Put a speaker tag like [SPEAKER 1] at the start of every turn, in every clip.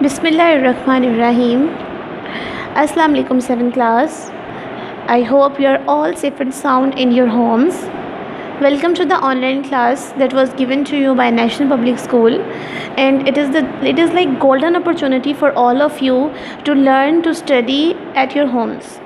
[SPEAKER 1] Bismillahirrahmanirrahim. Assalamu alaikum 7th class. I hope you are all safe and sound in your homes. Welcome to the online class that was given to you by National Public School, and it is like golden opportunity for all of you to learn to study at your homes.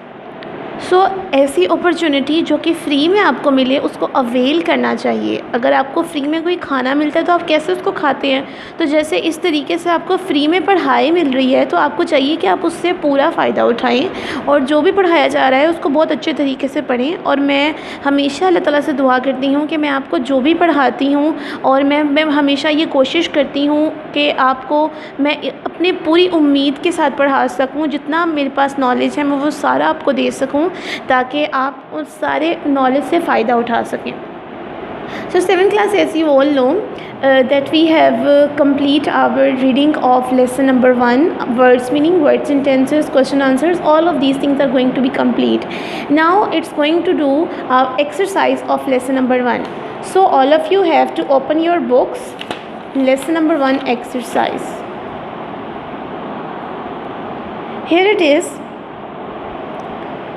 [SPEAKER 1] सो ऐसी opportunity जो कि free में आपको मिले उसको avail करना चाहिए। अगर आपको फ़्री में कोई खाना मिलता है तो आप कैसे उसको खाते हैं, तो जैसे इस तरीके से आपको फ़्री में पढ़ाई मिल रही है तो आपको चाहिए कि आप उससे पूरा फ़ायदा उठाएं और जो भी पढ़ाया जा रहा है उसको बहुत अच्छे तरीके से पढ़ें। और मैं हमेशा अल्लाह ताला से दुआ करती हूँ कि मैं आपको जो भी पढ़ाती हूँ और मैं हमेशा ये कोशिश करती हूँ कि आपको मैं अपनी पूरी उम्मीद के साथ पढ़ा सकूँ, जितना मेरे पास नॉलेज है मैं वो सारा आपको दे सकूँ ताकि आप उस सारे नॉलेज से फ़ायदा उठा सकें। So 7th class, as you all know that we have complete our reading of lesson number 1, words meaning, words and tenses, question answers, all of these things are going to be complete. Now it's going to do exercise of lesson number 1. So all of you have to open your books, lesson number 1 exercise. Here it is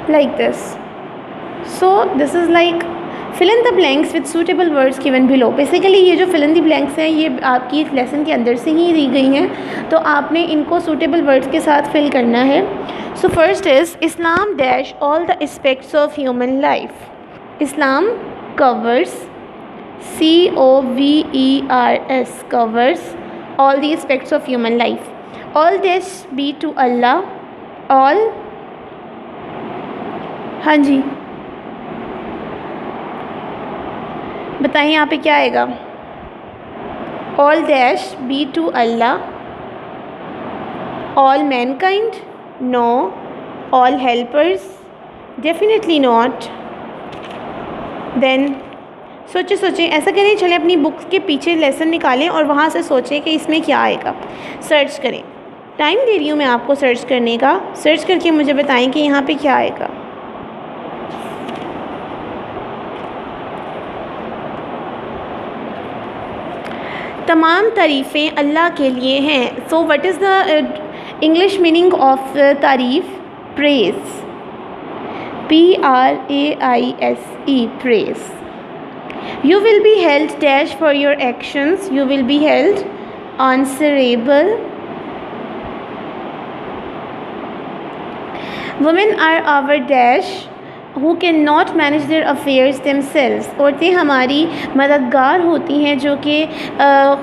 [SPEAKER 1] like this. So this is like fill in the blanks with suitable words given below. Basically ये जो fill in the blanks हैं ये आपकी इस lesson के अंदर से ही दी गई हैं, तो आपने इनको suitable words के साथ fill करना है. So first is Islam dash all the aspects of human life. Islam covers, COVERS, covers all the aspects of human life. All dash be to Allah. All, हाँ जी बताइए यहाँ पे क्या आएगा. All dash be to Allah. All mankind, no. All helpers, definitely not. Then सोचें ऐसा करें, चलें अपनी बुक्स के पीछे लेसन निकालें और वहाँ से सोचें कि इसमें क्या आएगा. सर्च करें, टाइम दे रही हूँ मैं आपको सर्च करने का. सर्च करके मुझे बताएं कि यहाँ पे क्या आएगा. तमाम तारीफ़ें अल्लाह के लिए हैं. So what is the English meaning of तारीफ़? Praise, PRAISE, praise. You will be held dash for your actions. You will be held answerable. Women are our dash who cannot manage their affairs themselves. औरतें हमारी मददगार होती हैं जो कि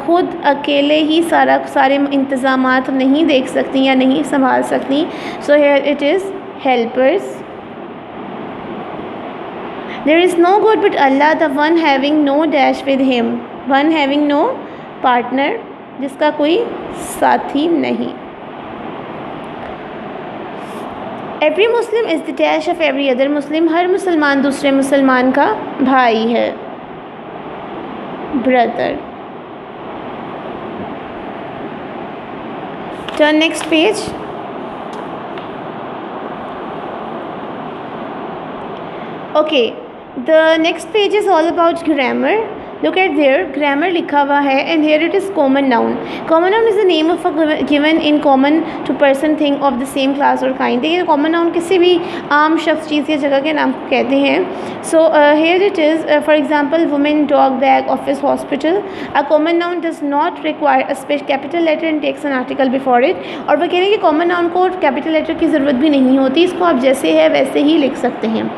[SPEAKER 1] ख़ुद अकेले ही सारे इंतज़ामात नहीं देख सकती या नहीं संभाल सकती. सो here it is helpers. There is no God but Allah, the one having no dash with him, one having no partner, जिसका कोई साथी नहीं. Every Muslim is the dash of every other Muslim. हर मुसलमान दूसरे मुसलमान का भाई है, brother. Turn next page. Okay, the next page is all about grammar. Look at there, grammar लिखा हुआ है and here it is common noun. Common noun is the name of a given in common to person, thing of the same class or kind. देखिए common noun किसी भी आम शख्स, चीज़ या जगह के नाम को कहते हैं. So here it is, for example, woman, dog, bag, office, hospital. A common noun does not require a special capital letter and takes an article before it. और वह कह रहे हैं कि common noun को capital letter की ज़रूरत भी नहीं होती, इसको आप जैसे है वैसे ही लिख सकते हैं.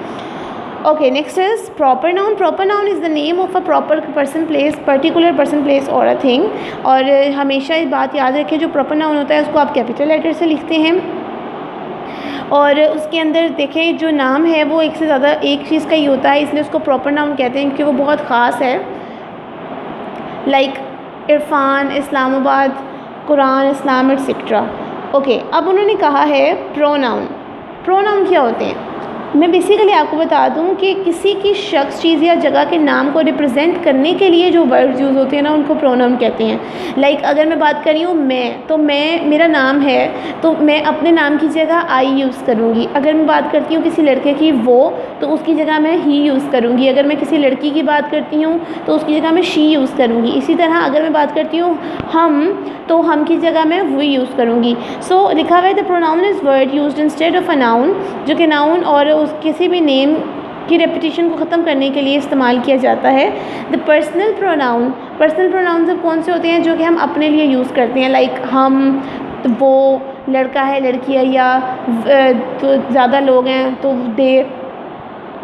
[SPEAKER 1] Okay, next is proper noun. Proper noun is the name of a proper person, place, particular person, place or a thing. और हमेशा इस बात याद रखें, जो proper noun होता है उसको आप कैपिटल लेटर से लिखते हैं और उसके अंदर देखें जो नाम है वो एक से ज़्यादा एक चीज़ का ही होता है, इसलिए उसको proper noun कहते हैं क्योंकि वो बहुत ख़ास है. लाइक इरफान, इस्लामाबाद, कुरान, इस्लाम, एक्सेट्रा. ओके, अब उन्होंने कहा है प्रोनाउन. प्रोनाउन क्या होते हैं? मैं बेसिकली आपको बता दूं कि किसी की शख्स, चीज़ या जगह के नाम को रिप्रेजेंट करने के लिए जो वर्ड्स यूज़ होते हैं ना, उनको प्रोनाउन कहते हैं। लाइक अगर मैं बात कर रही हूँ मैं, तो मैं मेरा नाम है, तो मैं अपने नाम की जगह आई यूज़ करूँगी। अगर मैं बात करती हूँ किसी लड़के की वो, तो उसकी जगह मैं ही यूज़ करूँगी। अगर मैं किसी लड़की की बात करती हूँ तो उसकी जगह मैं शी यूज़ करूँगी। इसी तरह अगर मैं बात करती हूँ हम, तो हम की जगह मैं वी यूज़ करूँगी। सो लिखा हुआ है the pronoun is word used instead of a noun, जो कि नाउन और उस किसी भी नेम की रेपिटेशन को ख़त्म करने के लिए इस्तेमाल किया जाता है। The personal pronoun, personal pronoun सब कौन से होते हैं? जो कि हम अपने लिए यूज़ करते हैं। लाइक हम, तो वो, लड़का है, लड़की है, या तो ज़्यादा लोग हैं तो दे,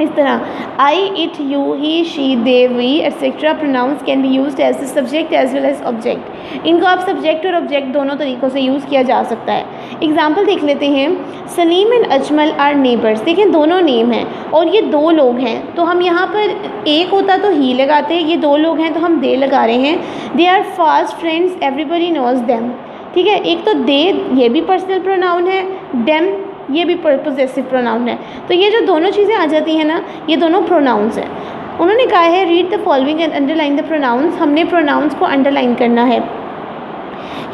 [SPEAKER 1] इस तरह I, it, you, he, she, they, we etcetera pronouns can be used as the subject as well as object. इनको आप सब्जेक्ट और ऑब्जेक्ट दोनों तरीक़ों से यूज़ किया जा सकता है। एग्जाम्पल देख लेते हैं। Salim and Ajmal are neighbours. देखें दोनों नेम हैं और ये दो लोग हैं, तो हम यहाँ पर एक होता तो ही लगाते हैं, ये दो लोग हैं तो हम दे लगा रहे हैं। They are fast friends, everybody knows them. ठीक है, एक तो दे, ये भी पर्सनल प्रोनाउन है, देम ये भी पोजेसिव प्रोनाउन है। तो ये जो दोनों चीज़ें आ जाती हैं ना, ये दोनों प्रोनाउंस हैं। उन्होंने कहा है read the following and underline the pronounce. हमने प्रोनाउंस को अंडरलाइन करना है।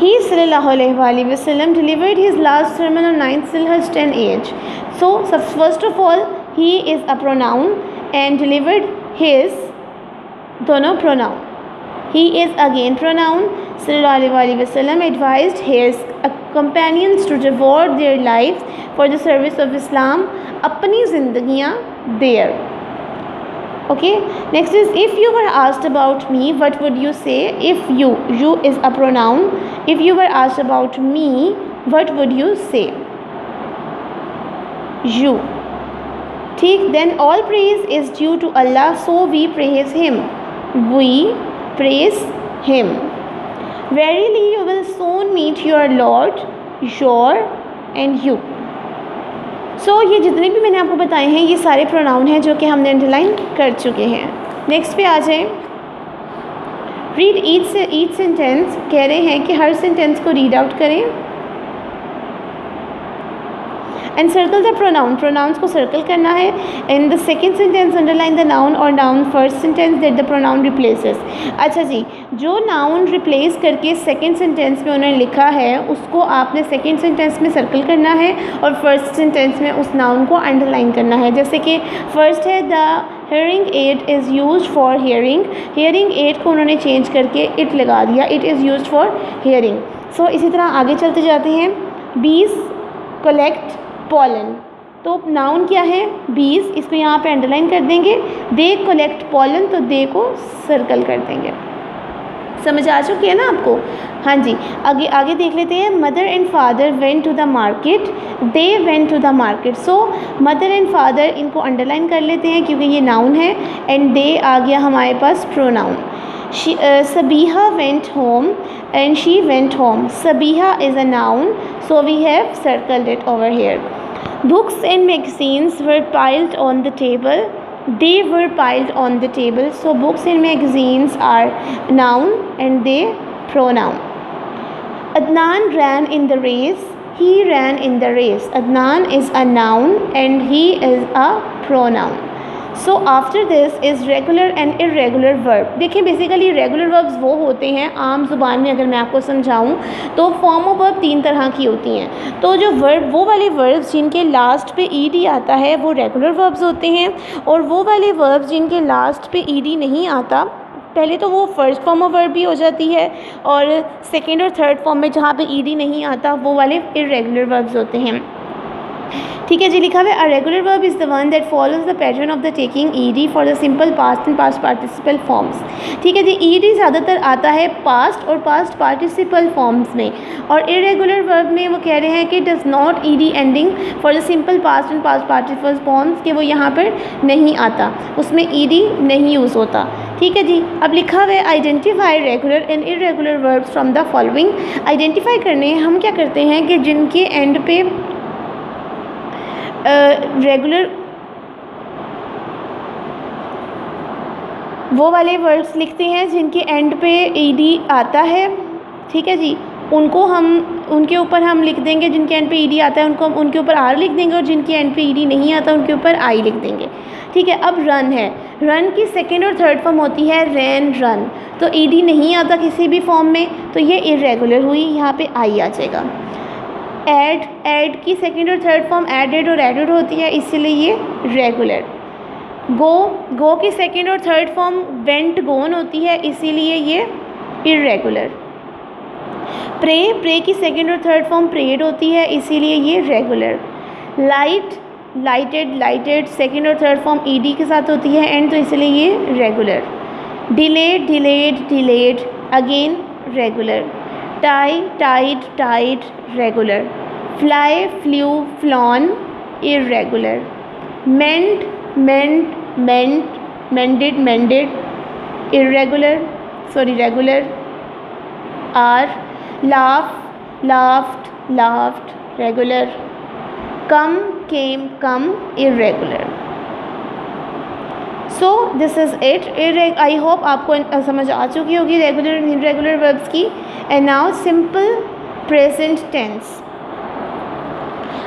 [SPEAKER 1] ही सल्लल्लाहु अलैहि वसल्लम delivered his last sermon on 9th Zulhaj 10 age। So first of all he is a pronoun and delivered his, दोनों pronoun. He is again pronoun. Sallallahu alaihi wasallam advised his companions to devote their lives for the service of Islam. अपनी ज़िंदगियाँ there. Okay. Next is if you were asked about me, what would you say? If you is a pronoun. If you were asked about me, what would you say? You. ठीक. Then all praise is due to Allah, so we praise Him. We praise Him. Verily you will soon meet your Lord, your and you. So ये जितने भी मैंने आपको बताए हैं ये सारे प्रोनाउन हैं जो कि हमने अंडरलाइन कर चुके हैं। नेक्स्ट पे आ जाएं। Read each sentence. कह रहे हैं कि हर सेंटेंस को रीड आउट करें and circle the pronoun. Pronouns को सर्कल करना है। In the second sentence underline the noun और noun first sentence that the pronoun replaces. अच्छा जी, जो नाउन रिप्लेस करके सेकेंड सेंटेंस में उन्होंने लिखा है उसको आपने सेकेंड सेंटेंस में सर्कल करना है और फर्स्ट सेंटेंस में उस नाउन को अंडरलाइन करना है। जैसे कि फर्स्ट है the hearing aid is use for hearing. Hearing aid को उन्होंने चेंज करके इट लगा दिया, it is use for hearing. So इसी तरह आगे चलते जाते हैं। बीज कलेक्ट पॉलन। तो नाउन क्या है? बीज। इसको यहाँ पे अंडरलाइन कर देंगे। दे कलेक्ट पॉलन, तो दे को सर्कल कर देंगे। समझ आ चुकी है ना आपको? हाँ जी। आगे देख लेते हैं। Mother and father went to the market, they went to the market. So mother and father इनको अंडरलाइन कर लेते हैं क्योंकि ये नाउन है एंड दे आ गया हमारे पास pronoun. Sabiha went home and she went home. Sabiha is a noun, so we have circled it over here. Books and magazines were piled on the table. They were piled on the table. So books and magazines are noun and they pronoun. Adnan ran in the race. He ran in the race. Adnan is a noun and he is a pronoun. So after this is regular and irregular verb. देखिए basically regular verbs वो होते हैं, आम ज़ुबान में अगर मैं आपको समझाऊं तो फॉर्म ऑफ वर्ब 3 तरह की होती हैं। तो जो वर्ब, वो वाले वर्ब्स जिनके लास्ट पे ईडी आता है वो रेगुलर वर्ब्स होते हैं, और वो वाले वर्ब्स जिनके लास्ट पे ईडी नहीं आता, पहले तो वो फर्स्ट फॉर्म ऑफ वर्ब भी हो जाती है और सेकेंड और थर्ड फॉर्म में जहाँ पे ईडी नहीं आता वो वाले इरेगुलर वर्ब्स होते हैं। ठीक है जी, लिखा हुआ है a regular verb is the one that follows the pattern of the taking ED for the simple past and past participle forms. ठीक है जी, ईडी ज़्यादातर आता है पास्ट और पास्ट पार्टिसिपल फॉर्म्स में, और इरेगुलर वर्ब में वो कह रहे हैं कि does not ED ending for the simple past and past participle forms, कि वो यहाँ पर नहीं आता, उसमें ईडी नहीं यूज़ होता। ठीक है जी, अब लिखा हुआ है identify regular and irregular verbs from the following. Identify करने हम क्या करते हैं कि जिनके एंड पे रेगुलर वो वाले वर्ड्स लिखते हैं जिनके एंड पे ईडी आता है। ठीक है जी, उनके ऊपर हम लिख देंगे, जिनके एंड पे ईडी आता है उनको हम उनके ऊपर आर लिख देंगे, और जिनके एंड पे ईडी नहीं आता उनके ऊपर आई लिख देंगे। ठीक है। अब रन है, रन की सेकेंड और थर्ड फॉर्म होती है रैन, रन। तो ईडी नहीं आता किसी भी फॉर्म में, तो ये इरेगुलर हुई, यहाँ पे आई आ जाएगा। ऐड की सेकेंड और थर्ड फॉर्म एडेड और एडेड होती है, इसलिए ये रेगुलर। गो की सेकेंड और थर्ड फॉर्म वेंट, गोन होती है, इसीलिए ये इरेगुलर। प्रे की सेकेंड और थर्ड फॉर्म प्रेड होती है, इसीलिए ये रेगुलर। लाइटेड सेकेंड और थर्ड फॉर्म ईडी के साथ होती है एंड, तो इसलिए ये regular. Delayed again regular. Tied regular. Fly, flew, flown irregular. Mended regular. Are, laughed regular. come irregular। So this is it. I hope आपको समझ आ चुकी होगी रेगुलर एंड इरेगुलर वर्ब्स की। And now simple present tense.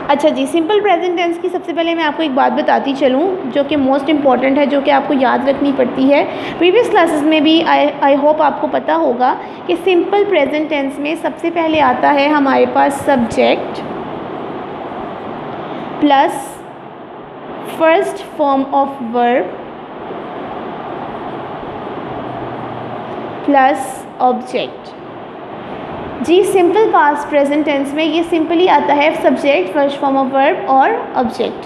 [SPEAKER 1] अच्छा जी, simple present tense की सबसे पहले मैं आपको एक बात बताती चलूँ जो कि मोस्ट इम्पॉर्टेंट है, जो कि आपको याद रखनी पड़ती है। प्रीवियस क्लासेस में भी आई होप आपको पता होगा कि सिंपल प्रेजेंट टेंस में सबसे पहले आता है हमारे पास subject plus first form of verb plus object. जी, सिंपल पास्ट प्रेजेंट टेंस में ये सिंपली आता है subject, first form of verb और ऑब्जेक्ट।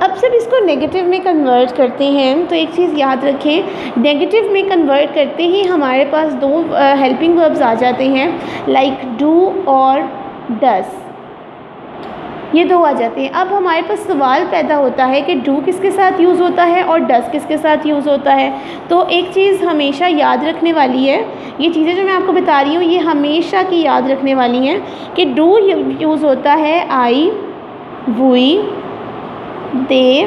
[SPEAKER 1] अब जब इसको नेगेटिव में कन्वर्ट करते हैं तो एक चीज़ याद रखें, नेगेटिव में कन्वर्ट करते ही हमारे पास दो हेल्पिंग वर्ब्स आ जाते हैं, लाइक डू और डस, ये दो आ जाते हैं। अब हमारे पास सवाल पैदा होता है कि डू किसके साथ यूज़ होता है और डस किसके साथ यूज़ होता है। तो एक चीज़ हमेशा याद रखने वाली है, ये चीज़ें जो मैं आपको बता रही हूँ ये हमेशा की याद रखने वाली हैं कि डू यूज़ होता है आई, वी, दे,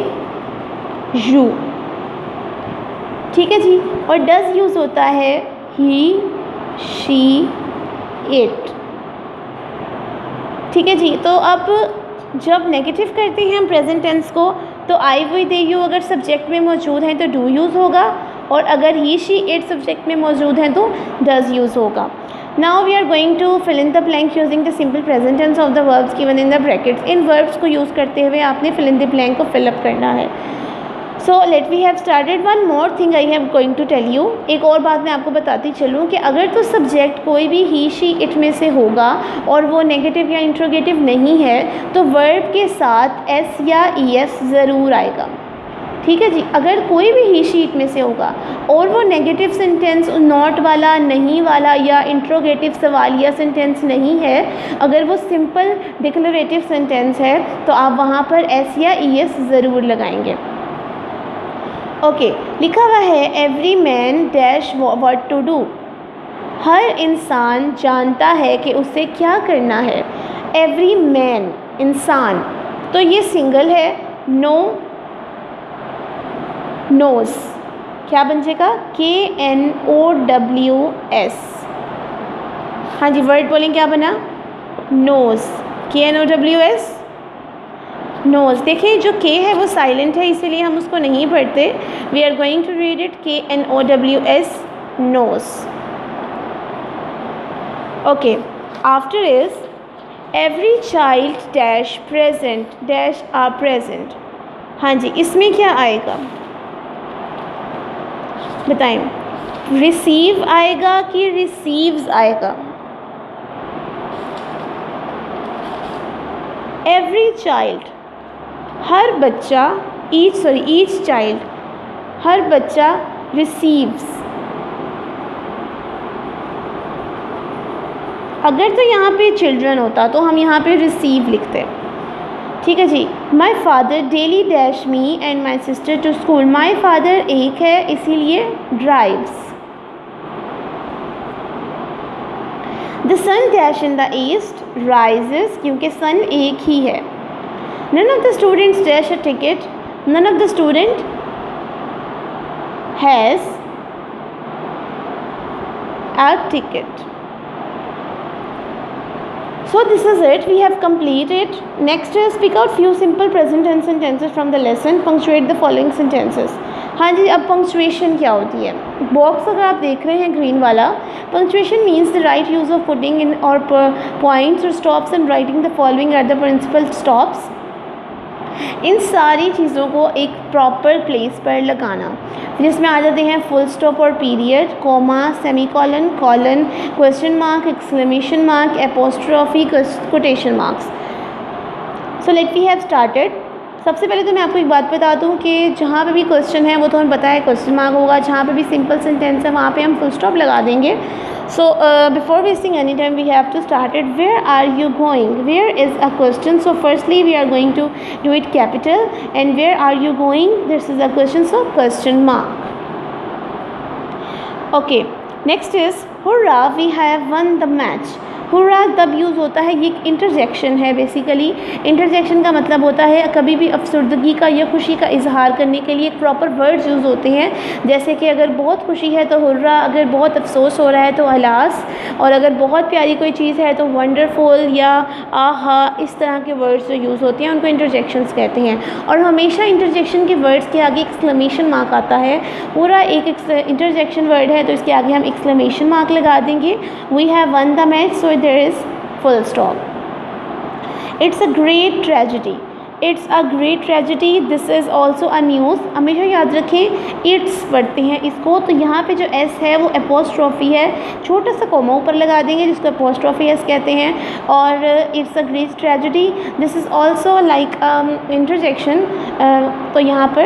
[SPEAKER 1] यू, ठीक है जी, और डस यूज़ होता है ही, शी, इट, ठीक है जी। तो अब जब नेगेटिव करते हैं हम प्रेजेंट टेंस को तो आई, वी, दे, यू अगर सब्जेक्ट में मौजूद हैं तो डू यूज़ होगा, और अगर ही, शी, इट सब्जेक्ट में मौजूद हैं तो डज यूज़ होगा। Now we are going to fill in the blank using the simple present tense of the verbs given in the brackets. इन वर्ब्स को यूज़ करते हुए आपने फिल इन द ब्लैंक को फिलअप करना है। So let we have started. One more thing I have going to tell you, एक और बात मैं आपको बताती चलूँ कि अगर तो सब्जेक्ट कोई भी ही, शी, इट में से होगा और वो नेगेटिव या इंट्रोगेटिव नहीं है तो वर्ब के साथ एस या ई एस ज़रूर आएगा, ठीक है जी। अगर कोई भी ही, शी, इट में से होगा और वो नेगेटिव सेंटेंस नॉट वाला, नहीं वाला या इंट्रोगेटिव सवालिया सेंटेंस नहीं है, अगर वो सिंपल डिक्लेरेटिव सेंटेंस है तो आप वहाँ पर एस या ई एस ज़रूर लगाएंगे। ओके, लिखा हुआ है every man dash what to do. हर इंसान जानता है कि उसे क्या करना है। एवरी मैन, इंसान, तो ये सिंगल है, नो, नोज, क्या बन जाएगा, KNOWS। हाँ जी, वर्ड बोलें क्या बना, नोज, KNOWS, नोज। देखिए जो के है वो साइलेंट है इसीलिए हम उसको नहीं पढ़ते। We are going to read it KNOWS, knows. Okay, after is every child dash present dash are present. हाँ जी, इसमें क्या आएगा बताएं, रिसीव आएगा कि रिसीव्स आएगा। एवरी चाइल्ड, हर बच्चा, ईच चाइल्ड, हर बच्चा रिसीव्स। अगर तो यहाँ पे चिल्ड्रन होता तो हम यहाँ पे रिसीव लिखते, ठीक है जी। My father daily dash me and my sister to school. My father एक है इसीलिए drives. The sun dash in the east rises, क्योंकि सन एक ही है। None of the students dash a ticket. None of the student has a ticket. So this is it. We have completed. Next is pick out few simple present tense sentences from the lesson. Punctuate the following sentences. हाँ जी, अब punctuation क्या होती है? Box अगर आप देख रहे हैं ग्रीन वाला, punctuation means the right use of putting in और पॉइंट्स और stops and writing the following at the principal stops. इन सारी चीज़ों को एक प्रॉपर प्लेस पर लगाना, जिसमें आ जाते हैं फुल स्टॉप और period, comma, semicolon, colon, question mark, exclamation mark, apostrophe, quotation marks. So let we have started. सबसे पहले तो मैं आपको एक बात बता दूं कि जहाँ पे भी क्वेश्चन है वो तो हमें पता है क्वेश्चन मार्क होगा, जहाँ पे भी सिंपल सेंटेंस है वहाँ पे हम फुल स्टॉप लगा देंगे. So before wasting any time, we have to start it. Where are you going? Where is a question. So firstly we are going to do it capital, and where are you going, this is a question, so question mark. Okay, next is hurrah, we have won the match. Hurrah तब use होता है, ये एक interjection है. Basically interjection का मतलब होता है कभी भी अफसरदगी का या खुशी का इजहार करने के लिए एक प्रॉपर वर्ड्स यूज़ होते हैं. जैसे कि अगर बहुत खुशी है तो हुर्रा, अगर बहुत अफसोस हो रहा है तो अलास, और अगर बहुत प्यारी कोई चीज़ है तो वंडरफुल या आहा. इस तरह के वर्ड्स जो यूज़ होते हैं उनको इंटरजेक्शंस कहते हैं. और हमेशा इंटरजेक्शन के वर्ड्स के आगे एक्सक्लेमेशन मार्क आता है. हुर्रा एक इंटरजेक्शन वर्ड है तो इसके आगे हम एक्सक्लेमेशन मार्क लगा देंगे. We have won the match, so there is full stop. It's a great tragedy. It's a great tragedy. This is also a news. हमेशा याद रखें इट्स पढ़ते हैं इसको, तो यहाँ पे जो एस है वो एपोस्ट्रॉफी है, छोटा सा कोमा ऊपर लगा देंगे जिसको एपोस्ट्रॉफी एस कहते हैं. और it's a great tragedy, this is also like interjection, तो यहाँ पर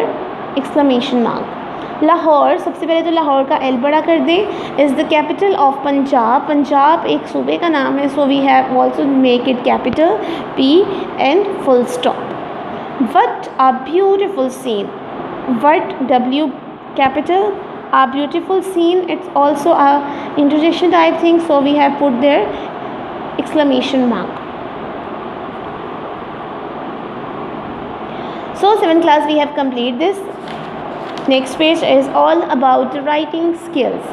[SPEAKER 1] एक्सक्लेमेशन मार्क. लाहौर, सबसे पहले तो लाहौर का एल बड़ा कर दें. Is the capital of Punjab. Punjab एक सूबे का नाम है, so we have also make it capital P and full stop. What a beautiful scene. What W capital, a beautiful scene, it's also a interjection type thing, so we have put there exclamation mark. So 7th class we have complete this. Next page is all about writing skills.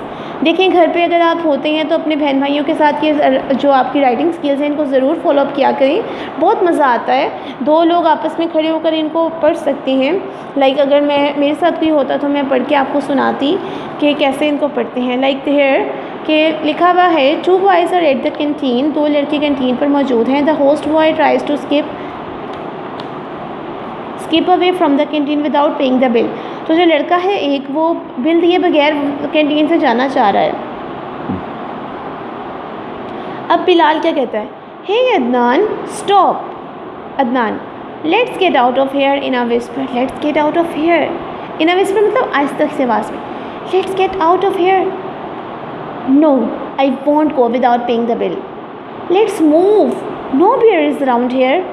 [SPEAKER 1] देखें, घर पे अगर आप होते हैं तो अपने बहन भाइयों के साथ ये जो आपकी राइटिंग स्किल्स हैं इनको ज़रूर फॉलोअप किया करें. बहुत मज़ा आता है. दो लोग आपस में खड़े होकर इनको पढ़ सकते हैं. लाइक अगर मेरे साथ कोई होता तो मैं पढ़ के आपको सुनाती कि कैसे इनको पढ़ते हैं. लाइक हेयर के लिखा हुआ है, 2 boys are at the canteen. 2 लड़के कैंटीन पर मौजूद हैं. The host boy tries to skip away from the canteen without paying the bill. तो जो लड़का है एक, वो बिल दिए बगैर कैंटीन से जाना चाह रहा है. अब बिलाल क्या कहता है, hey Adnan stop. Adnan, let's get out of here in a whisper. Let's get out of here in a whisper मतलब आहिस्ता से आवाज़ में. Let's get out of here. No, I want go without paying the bill. Let's move. No bear is around here.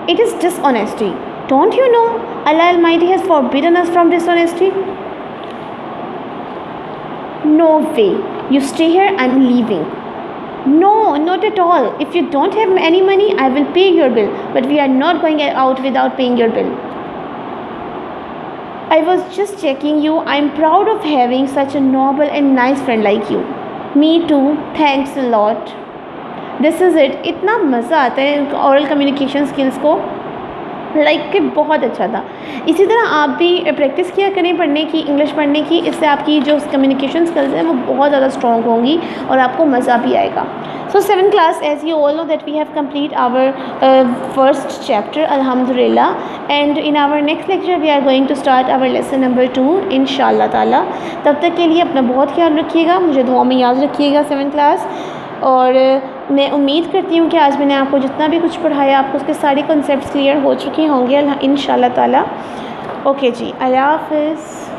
[SPEAKER 1] It is dishonesty. Don't you know Allah Almighty has forbidden us from dishonesty? No way. You stay here, I'm leaving. No, not at all. If you don't have any money, I will pay your bill. But we are not going out without paying your bill. I was just checking you. I'm proud of having such a noble and nice friend like you. Me too. Thanks a lot. This is it. इतना मज़ा आता है oral communication skills को, कि बहुत अच्छा था. इसी तरह आप भी प्रैक्टिस किया करें पढ़ने की, इंग्लिश पढ़ने की. इससे आपकी जो कम्युनिकेशन स्किल्स हैं वो बहुत ज़्यादा स्ट्रॉन्ग होंगी और आपको मज़ा भी आएगा. So 7th class, as you all know that we have complete our first chapter अल्हम्दुलिल्लाह, and in our next lecture we are going to start our lesson number 2 इंशाअल्लाह ताला. तब तक के लिए अपना बहुत ख्याल रखिएगा, मुझे दुआ में याद रखिएगा 7th क्लास. और मैं उम्मीद करती हूँ कि आज मैंने आपको जितना भी कुछ पढ़ाया आपको उसके सारे कॉन्सेप्ट्स क्लियर हो चुके होंगे इंशाअल्लाह ताला. ओके जी, अल्लाह हाफ़िज़.